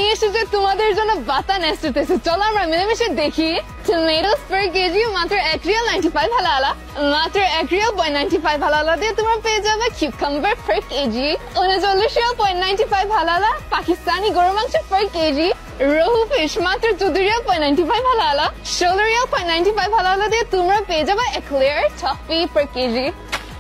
নিয়ে এসেছে তোমাদের জন্য বাতা নেস্টেছে। চলো আমরা মিলেমিশে দেখি। টমেটোস per কেজি মাত্র 1 রিয়াল 95 হালালা, মাত্র 1 রিয়াল 95 হালালা দিয়ে তোমরা পেয়ে যাবে cucumber per KG 39 Real 95 halala, Pakistani গরু মাংস per কেজি, রোহু ফিশ মাত্র 14 রিয়াল 95 হালালা, 16 রিয়াল 95 হালালা দিয়ে তোমরা পেয়ে যাবে eclair toffee per kg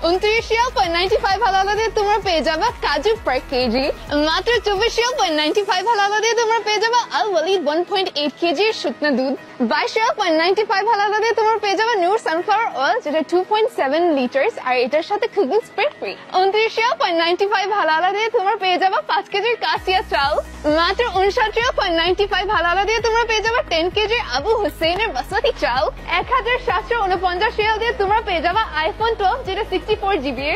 29 riyal 95 হালালা দিয়ে তোমরা পেয়ে যাবে কাজু per কেজি, মাত্র 24 রিয়াল 95 হালালা দিয়ে তোমরা পেয়ে যাবে আল ওয়ালিদ 1.8 কেজি শুকনা দুধ, 22 রিয়াল 95 হালালা দিয়ে তোমরা পেয়ে যাবে নূর সানফ্লাওয়ার অয়েল যেটা 2.7 লিটার্স আর এটার সাথে কুকিং স্প্রে ফ্রি, 29 রিয়াল 95 হালালা দিয়ে তোমরা পেয়ে যাবে 5 কেজির কাসিয়া চাল, মাত্র 59 রিয়াল 95 হালালা দিয়ে তোমরা পেয়ে যাবে 10 কেজির আবু হুসেনের বাসমতি চাল, 1749 রিয়াল দিয়ে তোমরা পেয়ে যাবে আইফোন 12 যেটা 64 জিবি,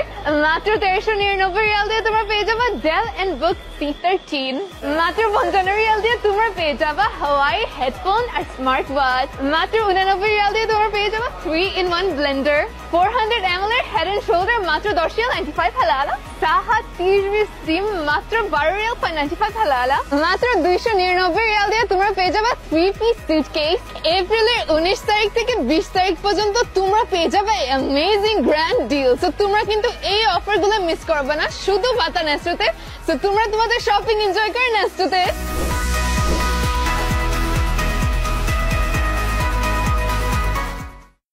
মাত্র 1399 রিয়াল দিয়ে তোমরা পেয়ে যাবে ডেল এন্ড বুক C13, মাত্র 55 রিয়াল দিয়ে তোমরা পেয়ে যাবে হাওয়াই হেডফোন আর স্মার্ট ওয়াচ, মাত্র 89 রিয়াল দিয়ে তোমরা পেয়ে যাবে 3-in-1 ব্লেন্ডার, 400 ml এর হেড এন্ড শোল্ডার মাত্র 10 রিয়াল 95 হালালা, সাহা 30 স্টিম মাত্র 12 রিয়াল 95 হালালা, মাত্র 299 রিয়াল দিয়ে তোমরা পেয়ে যাবে 3-piece সুটকেস। এপ্রিলের 19 তারিখ থেকে 20 তারিখ পর্যন্ত তোমরা পেয়ে যাবে অ্যামেজিং গ্র্যান্ড ডিল। সো তোমরা কিন্তু এই অফারগুলো মিস করবে না শুধু বাতা নেস্টোতে। সো তোমরা তোমাদের শপিং এনজয় করে নেস্টোতে।